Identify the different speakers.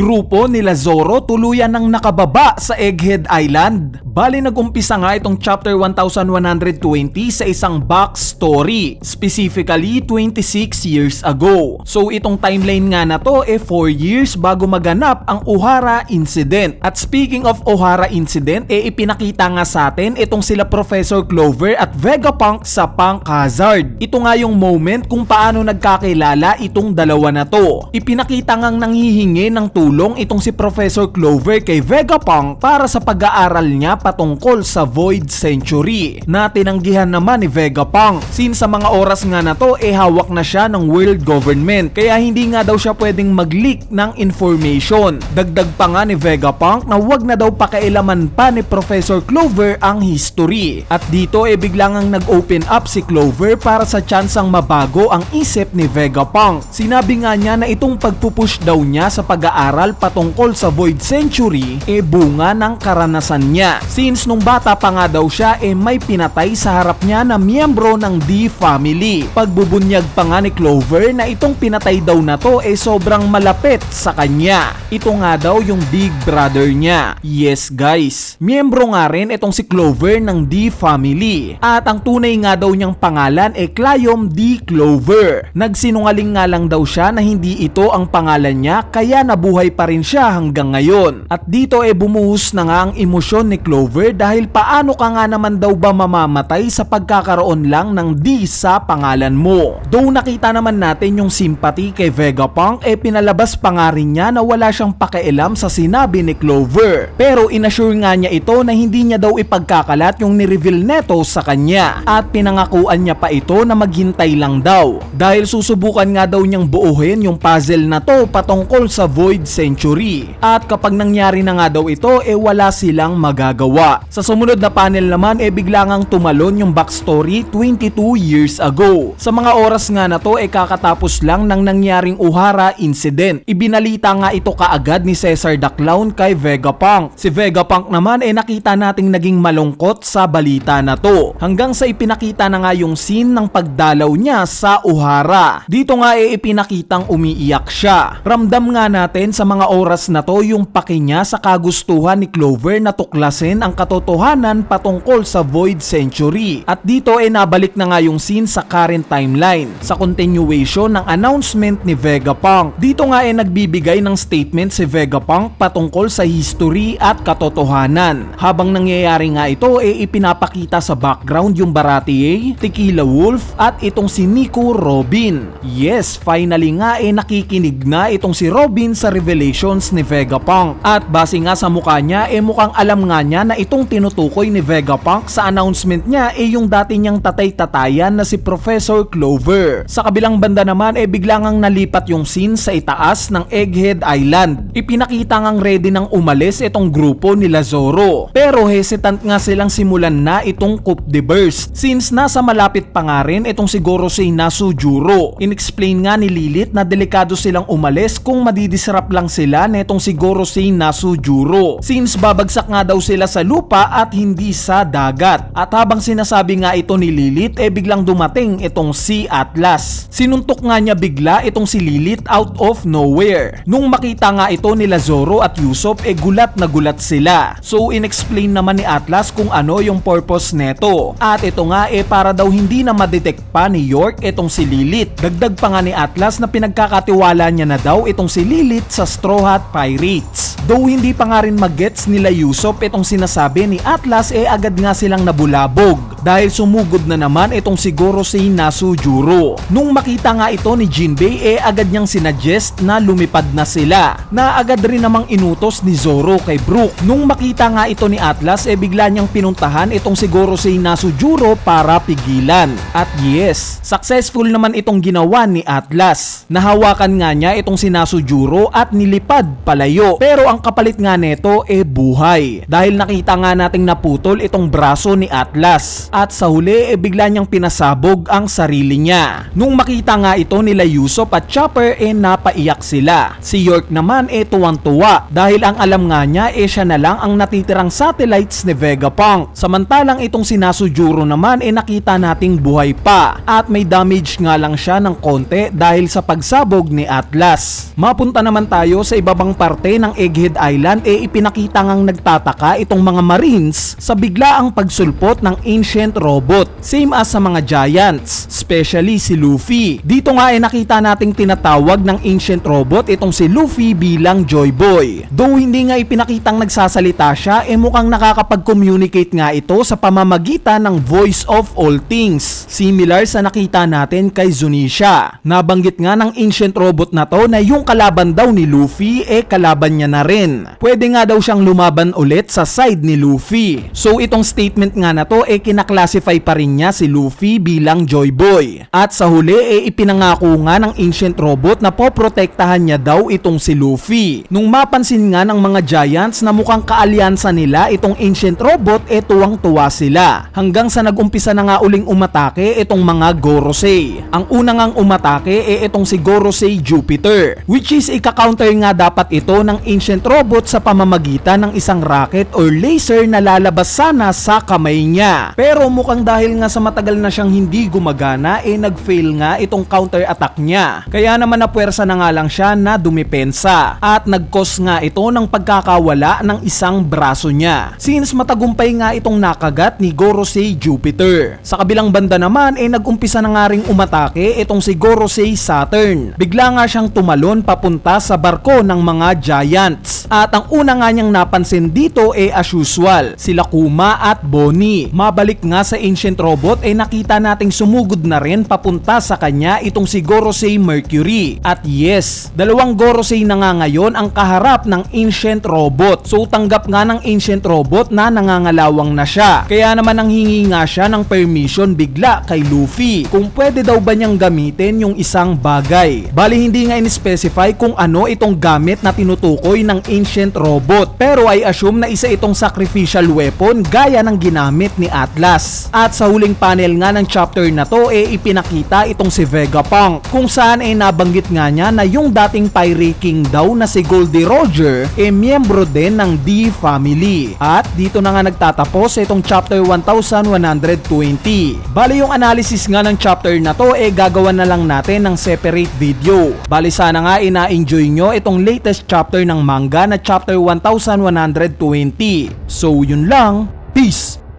Speaker 1: grupo nila Zoro tuluyan ng nakababa sa Egghead Island. Bali nag-umpisa nga itong chapter 1120 sa isang backstory, specifically 26 years ago. So itong timeline nga na to 4 years bago maganap ang Ohara Incident. At speaking of Ohara Incident, ipinakita nga sa atin itong sila Professor Clover at Vegapunk sa Punk Hazard. Ito nga yung moment kung paano nagkakilala itong dalawa na to. Ipinakita ngang nanghihingi ng tulong itong si Professor Clover kay Vegapunk para sa pag-aaral niya patungkol sa Void Century na tinanggihan naman ni Vegapunk since sa mga oras nga na to hawak na siya ng world government kaya hindi nga daw siya pwedeng mag-leak ng information. Dagdag pa nga ni Vegapunk na wag na daw pakailaman pa ni Professor Clover ang history. At dito biglang ang nag-open up si Clover para sa tsansang mabago ang isip ni Vegapunk. Sinabi nga niya na itong pagpupush daw niya sa pag-aaral patungkol sa Void Century bunga ng karanasan niya. Since nung bata pa nga daw siya may pinatay sa harap niya na miyembro ng D family. Pagbubunyag pa nga ni Clover na itong pinatay daw na to sobrang malapit sa kanya. Ito nga daw yung big brother niya. Yes guys, miyembro nga rin itong si Clover ng D family. At ang tunay nga daw niyang pangalan Clayom D. Clover. Nagsinungaling nga lang daw siya na hindi ito ang pangalan niya kaya nabuhay pa rin siya hanggang ngayon. At dito bumuhos na nga ang emosyon ni Clover dahil paano ka nga naman daw ba mamamatay sa pagkakaroon lang ng D sa pangalan mo. Though nakita naman natin yung sympathy kay Vegapunk pinalabas pa nga rin niya na wala siyang pakialam sa sinabi ni Clover. Pero inassure nga niya ito na hindi niya daw ipagkakalat yung ni-reveal neto sa kanya at pinangakuan niya pa ito na maghintay lang daw dahil susubukan nga daw niyang buuhin yung puzzle na to patungkol sa Void Century at kapag nangyari na nga daw ito wala silang magagawa. Sa sumunod na panel naman biglangang tumalon yung backstory 22 years ago. Sa mga oras nga na to kakatapos lang ng nangyaring Ohara Incident. Ibinalita nga ito kaagad ni Caesar the Clown kay Vegapunk. Si Vegapunk naman nakita nating naging malungkot sa balita na to hanggang sa ipinakita na nga yung scene ng pagdalaw niya sa Ohara. Dito nga ipinakitang umiiyak siya. Ramdam nga natin sa mga oras na to yung paki niya sa kagustuhan ni Clover na tuklasin ang katotohanan patungkol sa Void Century. At dito nabalik na nga yung scene sa current timeline sa continuation ng announcement ni Vegapunk. Dito nga nagbibigay ng statement si Vegapunk patungkol sa history at katotohanan. Habang nangyayari nga ito ipinapakita sa background yung Baratie, Tequila Wolf at itong si Nico Robin. Yes, finally nga nakikinig na itong si Robin sa revelations ni Vegapunk. At base nga sa mukha niya mukhang alam nga niya na itong tinutukoy ni Vegapunk sa announcement niya yung dati niyang tatay-tatayan na si Professor Clover. Sa kabilang banda naman biglang ang nalipat yung scene sa itaas ng Egghead Island. Ipinakita ngang ready nang umalis itong grupo nila Zoro. Pero hesitant nga silang simulan na itong Coup de Burst since nasa malapit pa nga rin itong si Gorosei Nasujuro. Inexplain nga ni Lilith na delikado silang umalis kung madidisrupt lang sila netong si Gorosei Nasujuro since babagsak nga daw sila sa lupa at hindi sa dagat. At habang sinasabi nga ito ni Lilith biglang dumating itong si Atlas. Sinuntok nga niya bigla itong si Lilith out of nowhere. Nung makita nga ito nila Zoro at Usopp gulat na gulat sila. So inexplain naman ni Atlas kung ano yung purpose neto. At ito nga para daw hindi na madetect pa ni York itong si Lilith. Dagdag pa nga ni Atlas na pinagkakatiwala niya na daw itong si Lilith sa Straw Hat Pirates. Though hindi pa nga rin mag-gets nila Usopp itong sinasabi ni Atlas agad nga silang nabulabog dahil sumugod na naman itong si Gorosei Nasujuro. Nung makita nga ito ni Jinbei agad niyang sinuggest na lumipad na sila na agad rin namang inutos ni Zoro kay Brook. Nung makita nga ito ni Atlas bigla niyang pinuntahan itong si Gorosei Nasujuro para pigilan. At yes, successful naman itong ginawa ni Atlas. Nahawakan nga niya itong si Nasujuro at nilipad palayo. Pero ang kapalit nga neto buhay dahil nakita nga nating naputol itong braso ni Atlas. at sa huli bigla niyang pinasabog ang sarili niya. Nung makita nga ito nila Usopp at Chopper napaiyak sila. Si York naman tuwang-tuwa dahil ang alam nga niya siya na lang ang natitirang satellites ni Vegapunk. Samantalang itong si Nasujuro naman nakita nating buhay pa at may damage nga lang siya ng konti dahil sa pagsabog ni Atlas. Mapunta naman tayo sa ibabang parte ng Egghead Island ipinakita ngang nagtataka itong mga Marines sa biglaang pagsulpot ng ancient robot, same as sa mga Giants, especially si Luffy. Dito nga nakita nating tinatawag ng ancient robot itong si Luffy bilang Joy Boy. Though hindi nga ipinakitang nagsasalita siya, mukhang nakakapag-communicate nga ito sa pamamagitan ng voice of all things, similar sa nakita natin kay Zunisha. Nabanggit nga ng ancient robot na to na yung kalaban daw ni Luffy kalaban niya na rin. Pwede nga daw siyang lumaban ulit sa side ni Luffy. So itong statement nga na to kinaklasify pa rin niya si Luffy bilang Joy Boy. At sa huli ipinangako nga ng ancient robot na poprotektahan niya daw itong si Luffy. Nung mapansin nga ng mga Giants na mukhang kaalyansa nila itong ancient robot tuwang-tuwa sila. Hanggang sa nag-umpisa na nga uling umatake itong mga Gorosei. Ang una ngang umatake itong si Gorosei Jupiter, which is ika-counter nga dapat ito ng ancient robot sa pamamagitan ng isang rocket or laser na lalabas sana sa kamay niya. Pero mukhang dahil nga sa matagal na siyang hindi gumagana nag-fail nga itong counter attack niya. Kaya naman napuwersa na nga lang siya na dumipensa at nag-cause nga ito ng pagkakawala ng isang braso niya. Since matagumpay nga itong nakagat ni Gorosei Jupiter. Sa kabilang banda naman nag-umpisa na nga ring umatake itong si Gorosei Saturn. Bigla nga siyang tumalon papunta sa barko ng mga Giants. At ang una nga niyang napansin dito as usual, sila Kuma at Bonnie. Mabalik nga sa ancient robot nakita nating sumugod na rin papunta sa kanya itong si Gorosei Mercury. At yes, dalawang Gorosei na nga ngayon ang kaharap ng ancient robot. So tanggap nga ng ancient robot na nangangalawang na siya. Kaya naman nanghingi nga siya ng permission bigla kay Luffy kung pwede daw ba niyang gamitin yung isang bagay. Bali hindi nga in-specify kung ano itong gamit na tinutukoy ng ancient robot, pero I assume na isa itong sacrificial weapon gaya ng ginamit ni Atlas. At sa huling panel nga ng chapter na to ipinakita itong si Vegapunk kung saan nabanggit nga niya na yung dating Pirate King daw na si Goldie Roger miyembro din ng D family. At dito na nga nagtatapos itong chapter 1120. Bali yung analysis nga ng chapter na to gagawa na lang natin ng separate video. Bali sana nga ina-enjoy nyo itong latest chapter ng manga na chapter 1120. So yun lang, peace!